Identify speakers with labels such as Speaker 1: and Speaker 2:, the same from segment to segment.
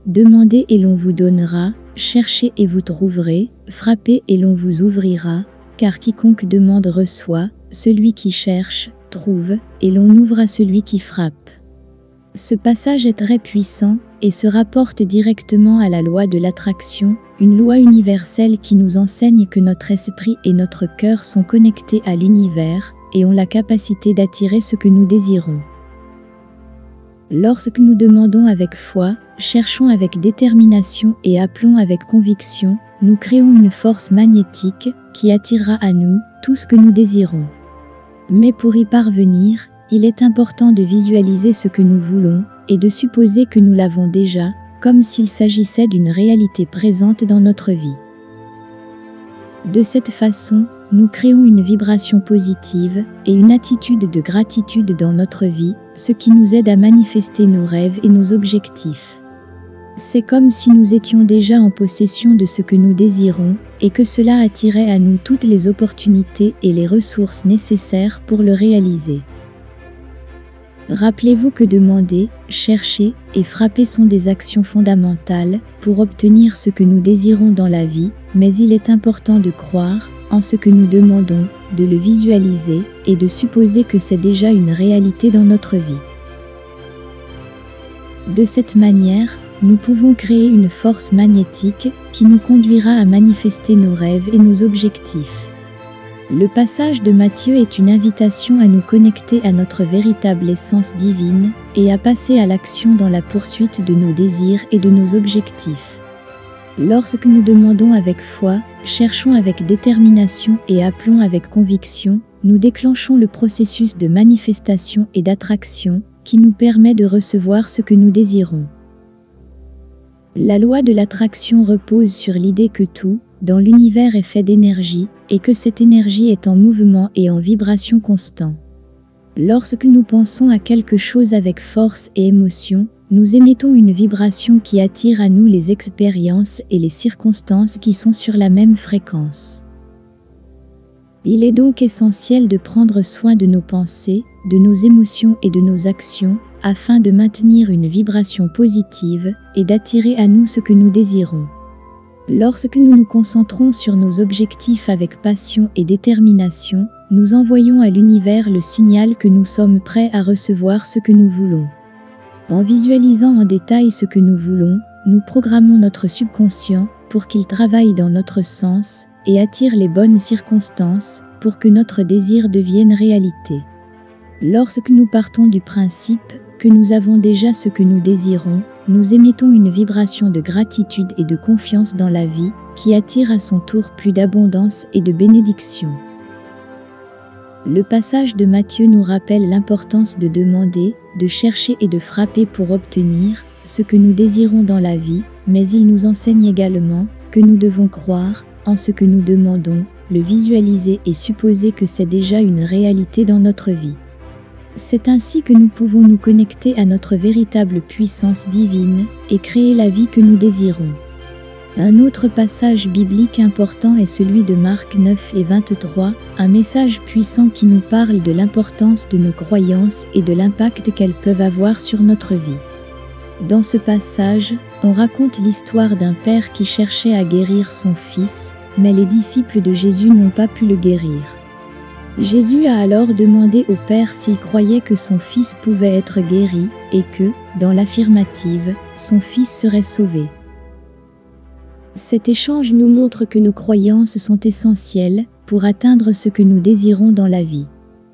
Speaker 1: demandez et l'on vous donnera, cherchez et vous trouverez, frappez et l'on vous ouvrira, car quiconque demande reçoit, celui qui cherche, trouve, et l'on ouvre à celui qui frappe. Ce passage est très puissant et se rapporte directement à la loi de l'attraction, une loi universelle qui nous enseigne que notre esprit et notre cœur sont connectés à l'univers et ont la capacité d'attirer ce que nous désirons. Lorsque nous demandons avec foi, cherchons avec détermination et appelons avec conviction, nous créons une force magnétique qui attirera à nous tout ce que nous désirons. Mais pour y parvenir, il est important de visualiser ce que nous voulons et de supposer que nous l'avons déjà, comme s'il s'agissait d'une réalité présente dans notre vie. De cette façon, nous créons une vibration positive et une attitude de gratitude dans notre vie, ce qui nous aide à manifester nos rêves et nos objectifs. C'est comme si nous étions déjà en possession de ce que nous désirons et que cela attirait à nous toutes les opportunités et les ressources nécessaires pour le réaliser. Rappelez-vous que demander, chercher et frapper sont des actions fondamentales pour obtenir ce que nous désirons dans la vie, mais il est important de croire en ce que nous demandons, de le visualiser et de supposer que c'est déjà une réalité dans notre vie. De cette manière, nous pouvons créer une force magnétique qui nous conduira à manifester nos rêves et nos objectifs. Le passage de Matthieu est une invitation à nous connecter à notre véritable essence divine et à passer à l'action dans la poursuite de nos désirs et de nos objectifs. Lorsque nous demandons avec foi, cherchons avec détermination et appelons avec conviction, nous déclenchons le processus de manifestation et d'attraction qui nous permet de recevoir ce que nous désirons. La loi de l'attraction repose sur l'idée que tout, dans l'univers, est fait d'énergie, et que cette énergie est en mouvement et en vibration constant. Lorsque nous pensons à quelque chose avec force et émotion, nous émettons une vibration qui attire à nous les expériences et les circonstances qui sont sur la même fréquence. Il est donc essentiel de prendre soin de nos pensées, de nos émotions et de nos actions, afin de maintenir une vibration positive et d'attirer à nous ce que nous désirons. Lorsque nous nous concentrons sur nos objectifs avec passion et détermination, nous envoyons à l'univers le signal que nous sommes prêts à recevoir ce que nous voulons. En visualisant en détail ce que nous voulons, nous programmons notre subconscient pour qu'il travaille dans notre sens et attire les bonnes circonstances pour que notre désir devienne réalité. Lorsque nous partons du principe que nous avons déjà ce que nous désirons, nous émettons une vibration de gratitude et de confiance dans la vie qui attire à son tour plus d'abondance et de bénédiction. Le passage de Matthieu nous rappelle l'importance de demander, de chercher et de frapper pour obtenir ce que nous désirons dans la vie, mais il nous enseigne également que nous devons croire en ce que nous demandons, le visualiser et supposer que c'est déjà une réalité dans notre vie. C'est ainsi que nous pouvons nous connecter à notre véritable puissance divine et créer la vie que nous désirons. Un autre passage biblique important est celui de Marc 9 et 23, un message puissant qui nous parle de l'importance de nos croyances et de l'impact qu'elles peuvent avoir sur notre vie. Dans ce passage, on raconte l'histoire d'un père qui cherchait à guérir son fils, mais les disciples de Jésus n'ont pas pu le guérir. Jésus a alors demandé au Père s'il croyait que son fils pouvait être guéri et que, dans l'affirmative, son fils serait sauvé. Cet échange nous montre que nos croyances sont essentielles pour atteindre ce que nous désirons dans la vie.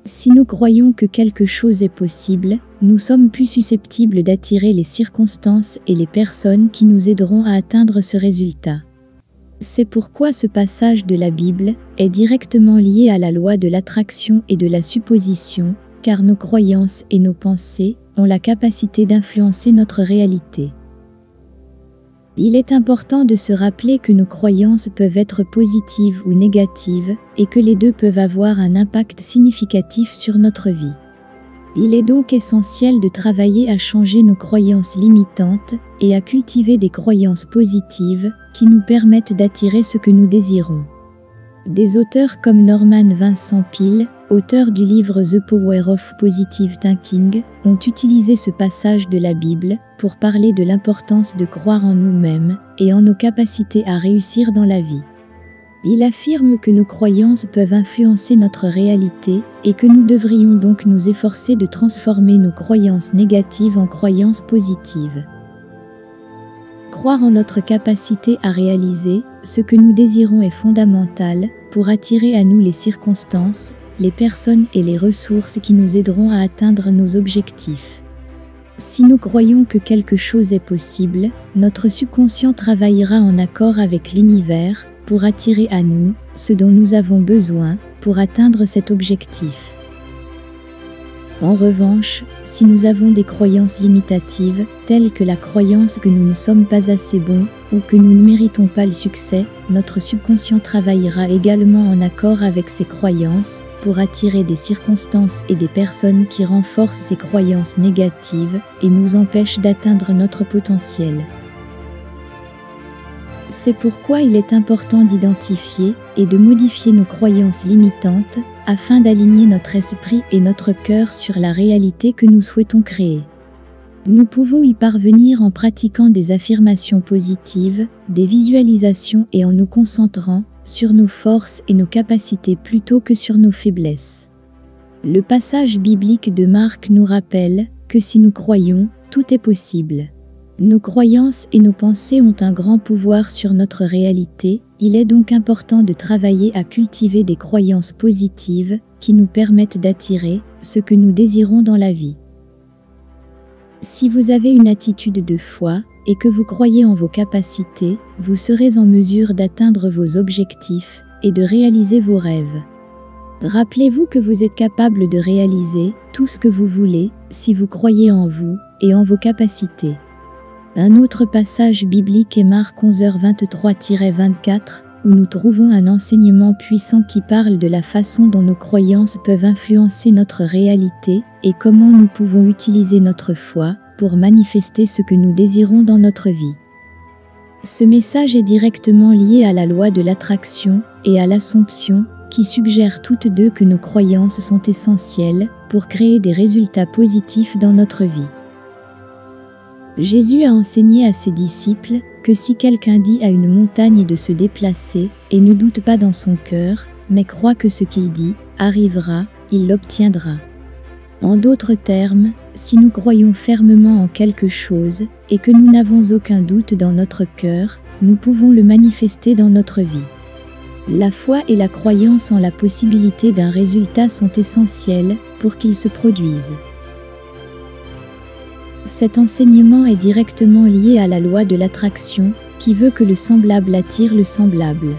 Speaker 1: Si nous croyons que quelque chose est possible, nous sommes plus susceptibles d'attirer les circonstances et les personnes qui nous aideront à atteindre ce résultat. C'est pourquoi ce passage de la Bible est directement lié à la loi de l'attraction et de la supposition, car nos croyances et nos pensées ont la capacité d'influencer notre réalité. Il est important de se rappeler que nos croyances peuvent être positives ou négatives et que les deux peuvent avoir un impact significatif sur notre vie. Il est donc essentiel de travailler à changer nos croyances limitantes et à cultiver des croyances positives qui nous permettent d'attirer ce que nous désirons. Des auteurs comme Norman Vincent Peale auteurs du livre The Power of Positive Thinking, ont utilisé ce passage de la Bible pour parler de l'importance de croire en nous-mêmes et en nos capacités à réussir dans la vie. Il affirme que nos croyances peuvent influencer notre réalité et que nous devrions donc nous efforcer de transformer nos croyances négatives en croyances positives. Croire en notre capacité à réaliser ce que nous désirons est fondamental pour attirer à nous les circonstances, les personnes et les ressources qui nous aideront à atteindre nos objectifs. Si nous croyons que quelque chose est possible, notre subconscient travaillera en accord avec l'univers pour attirer à nous ce dont nous avons besoin pour atteindre cet objectif. En revanche, si nous avons des croyances limitatives, telles que la croyance que nous ne sommes pas assez bons ou que nous ne méritons pas le succès, notre subconscient travaillera également en accord avec ces croyances pour attirer des circonstances et des personnes qui renforcent ces croyances négatives et nous empêchent d'atteindre notre potentiel. C'est pourquoi il est important d'identifier et de modifier nos croyances limitantes afin d'aligner notre esprit et notre cœur sur la réalité que nous souhaitons créer. Nous pouvons y parvenir en pratiquant des affirmations positives, des visualisations et en nous concentrant sur nos forces et nos capacités plutôt que sur nos faiblesses. Le passage biblique de Marc nous rappelle que si nous croyons, tout est possible. Nos croyances et nos pensées ont un grand pouvoir sur notre réalité, il est donc important de travailler à cultiver des croyances positives qui nous permettent d'attirer ce que nous désirons dans la vie. Si vous avez une attitude de foi et que vous croyez en vos capacités, vous serez en mesure d'atteindre vos objectifs et de réaliser vos rêves. Rappelez-vous que vous êtes capable de réaliser tout ce que vous voulez si vous croyez en vous et en vos capacités. Un autre passage biblique est Marc 11h23-24, où nous trouvons un enseignement puissant qui parle de la façon dont nos croyances peuvent influencer notre réalité et comment nous pouvons utiliser notre foi pour manifester ce que nous désirons dans notre vie. Ce message est directement lié à la loi de l'attraction et à l'Assomption, qui suggèrent toutes deux que nos croyances sont essentielles pour créer des résultats positifs dans notre vie. Jésus a enseigné à ses disciples que si quelqu'un dit à une montagne de se déplacer et ne doute pas dans son cœur, mais croit que ce qu'il dit arrivera, il l'obtiendra. En d'autres termes, si nous croyons fermement en quelque chose et que nous n'avons aucun doute dans notre cœur, nous pouvons le manifester dans notre vie. La foi et la croyance en la possibilité d'un résultat sont essentielles pour qu'il se produise. Cet enseignement est directement lié à la loi de l'attraction, qui veut que le semblable attire le semblable.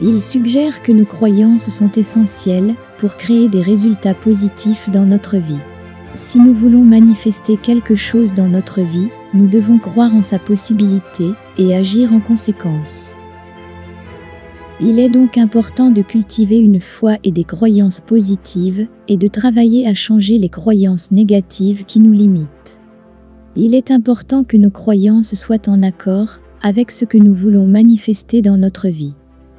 Speaker 1: Il suggère que nos croyances sont essentielles pour créer des résultats positifs dans notre vie. Si nous voulons manifester quelque chose dans notre vie, nous devons croire en sa possibilité et agir en conséquence. Il est donc important de cultiver une foi et des croyances positives et de travailler à changer les croyances négatives qui nous limitent. Il est important que nos croyances soient en accord avec ce que nous voulons manifester dans notre vie.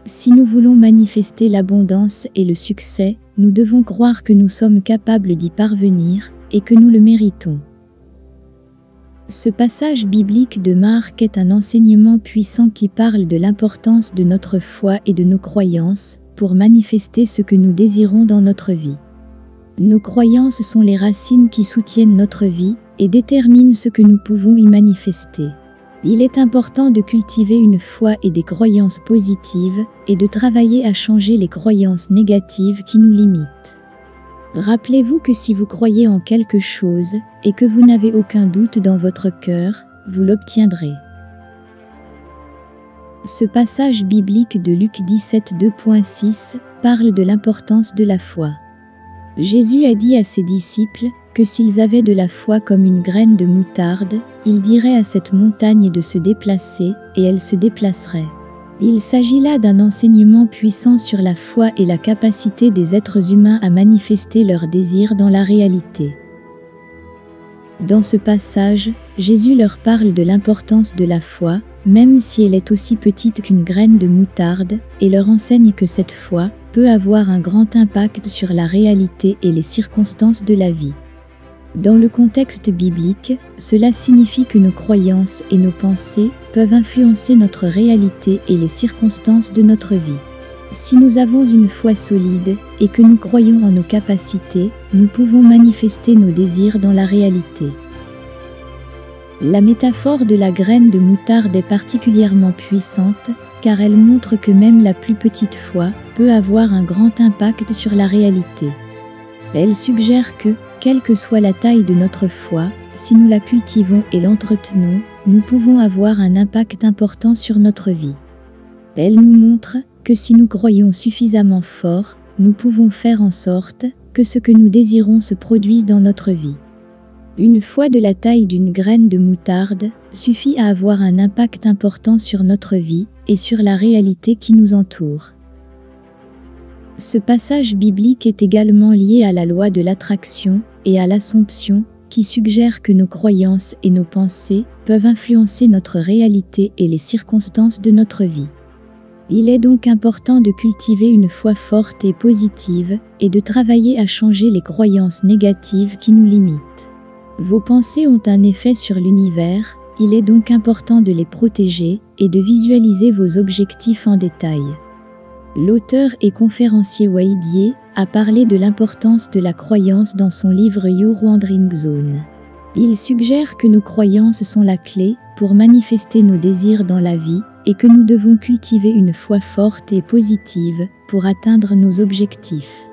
Speaker 1: Si nous voulons manifester l'abondance et le succès, nous devons croire que nous sommes capables d'y parvenir et que nous le méritons. Ce passage biblique de Marc est un enseignement puissant qui parle de l'importance de notre foi et de nos croyances pour manifester ce que nous désirons dans notre vie. Nos croyances sont les racines qui soutiennent notre vie et déterminent ce que nous pouvons y manifester. Il est important de cultiver une foi et des croyances positives et de travailler à changer les croyances négatives qui nous limitent. Rappelez-vous que si vous croyez en quelque chose et que vous n'avez aucun doute dans votre cœur, vous l'obtiendrez. Ce passage biblique de Luc 17, 2.6 parle de l'importance de la foi. Jésus a dit à ses disciples que s'ils avaient de la foi comme une graine de moutarde, ils diraient à cette montagne de se déplacer et elle se déplacerait. Il s'agit là d'un enseignement puissant sur la foi et la capacité des êtres humains à manifester leurs désirs dans la réalité. Dans ce passage, Jésus leur parle de l'importance de la foi, même si elle est aussi petite qu'une graine de moutarde, et leur enseigne que cette foi peut avoir un grand impact sur la réalité et les circonstances de la vie. Dans le contexte biblique, cela signifie que nos croyances et nos pensées peuvent influencer notre réalité et les circonstances de notre vie. Si nous avons une foi solide et que nous croyons en nos capacités, nous pouvons manifester nos désirs dans la réalité. La métaphore de la graine de moutarde est particulièrement puissante, car elle montre que même la plus petite foi peut avoir un grand impact sur la réalité. Elle suggère que, quelle que soit la taille de notre foi, si nous la cultivons et l'entretenons, nous pouvons avoir un impact important sur notre vie. Elle nous montre que si nous croyons suffisamment fort, nous pouvons faire en sorte que ce que nous désirons se produise dans notre vie. Une foi de la taille d'une graine de moutarde suffit à avoir un impact important sur notre vie et sur la réalité qui nous entoure. Ce passage biblique est également lié à la loi de l'attraction et à l'Assomption, qui suggère que nos croyances et nos pensées peuvent influencer notre réalité et les circonstances de notre vie. Il est donc important de cultiver une foi forte et positive et de travailler à changer les croyances négatives qui nous limitent. Vos pensées ont un effet sur l'univers, il est donc important de les protéger et de visualiser vos objectifs en détail. L'auteur et conférencier Wade Ye a parlé de l'importance de la croyance dans son livre Your Wandering Zone. Il suggère que nos croyances sont la clé pour manifester nos désirs dans la vie et que nous devons cultiver une foi forte et positive pour atteindre nos objectifs.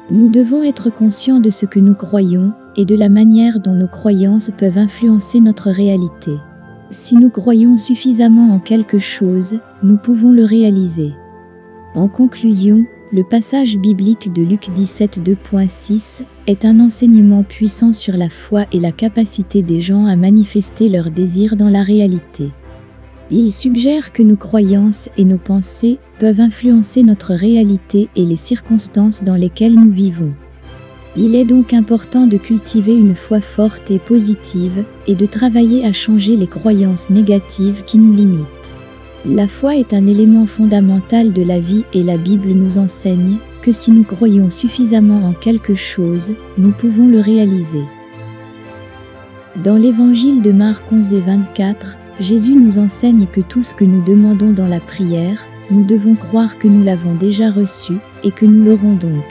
Speaker 1: Nous devons être conscients de ce que nous croyons et de la manière dont nos croyances peuvent influencer notre réalité. Si nous croyons suffisamment en quelque chose, nous pouvons le réaliser. En conclusion, le passage biblique de Luc 17, 2.6 est un enseignement puissant sur la foi et la capacité des gens à manifester leurs désirs dans la réalité. Il suggère que nos croyances et nos pensées peuvent influencer notre réalité et les circonstances dans lesquelles nous vivons. Il est donc important de cultiver une foi forte et positive et de travailler à changer les croyances négatives qui nous limitent. La foi est un élément fondamental de la vie et la Bible nous enseigne que si nous croyons suffisamment en quelque chose, nous pouvons le réaliser. Dans l'évangile de Marc 11 et 24, Jésus nous enseigne que tout ce que nous demandons dans la prière, nous devons croire que nous l'avons déjà reçu et que nous l'aurons donc.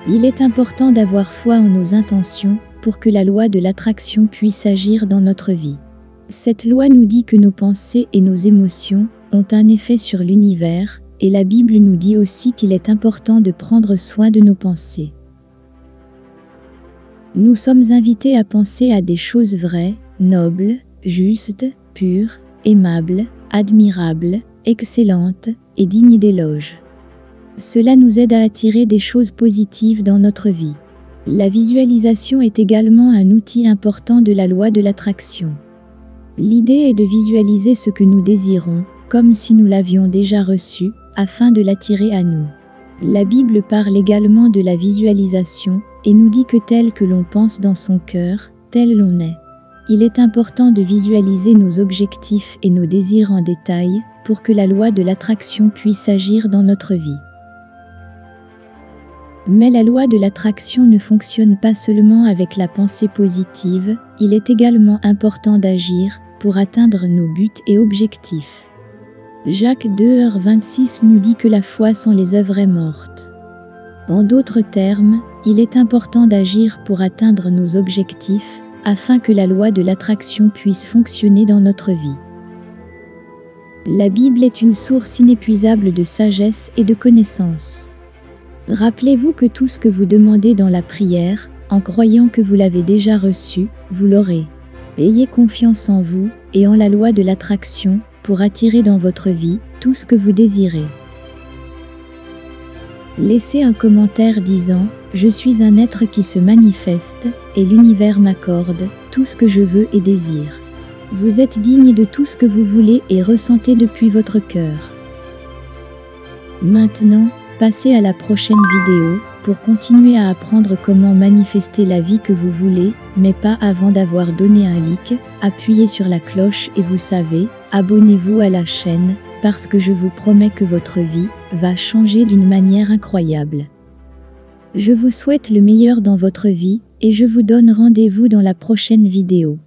Speaker 1: Il est important d'avoir foi en nos intentions pour que la loi de l'attraction puisse agir dans notre vie. Cette loi nous dit que nos pensées et nos émotions ont un effet sur l'univers, et la Bible nous dit aussi qu'il est important de prendre soin de nos pensées. Nous sommes invités à penser à des choses vraies, nobles, justes, pures, aimables, admirables, excellentes et dignes d'éloge. Cela nous aide à attirer des choses positives dans notre vie. La visualisation est également un outil important de la loi de l'attraction. L'idée est de visualiser ce que nous désirons, comme si nous l'avions déjà reçu, afin de l'attirer à nous. La Bible parle également de la visualisation et nous dit que tel que l'on pense dans son cœur, tel l'on est. Il est important de visualiser nos objectifs et nos désirs en détail pour que la loi de l'attraction puisse agir dans notre vie. Mais la loi de l'attraction ne fonctionne pas seulement avec la pensée positive, il est également important d'agir pour atteindre nos buts et objectifs. Jacques 2,26 nous dit que la foi sans les œuvres est morte. En d'autres termes, il est important d'agir pour atteindre nos objectifs, afin que la loi de l'attraction puisse fonctionner dans notre vie. La Bible est une source inépuisable de sagesse et de connaissance. Rappelez-vous que tout ce que vous demandez dans la prière, en croyant que vous l'avez déjà reçu, vous l'aurez. Ayez confiance en vous et en la loi de l'attraction pour attirer dans votre vie tout ce que vous désirez. Laissez un commentaire disant « Je suis un être qui se manifeste et l'univers m'accorde tout ce que je veux et désire. » Vous êtes digne de tout ce que vous voulez et ressentez depuis votre cœur. Maintenant, passez à la prochaine vidéo pour continuer à apprendre comment manifester la vie que vous voulez, mais pas avant d'avoir donné un like, appuyez sur la cloche et vous savez, abonnez-vous à la chaîne parce que je vous promets que votre vie va changer d'une manière incroyable. Je vous souhaite le meilleur dans votre vie et je vous donne rendez-vous dans la prochaine vidéo.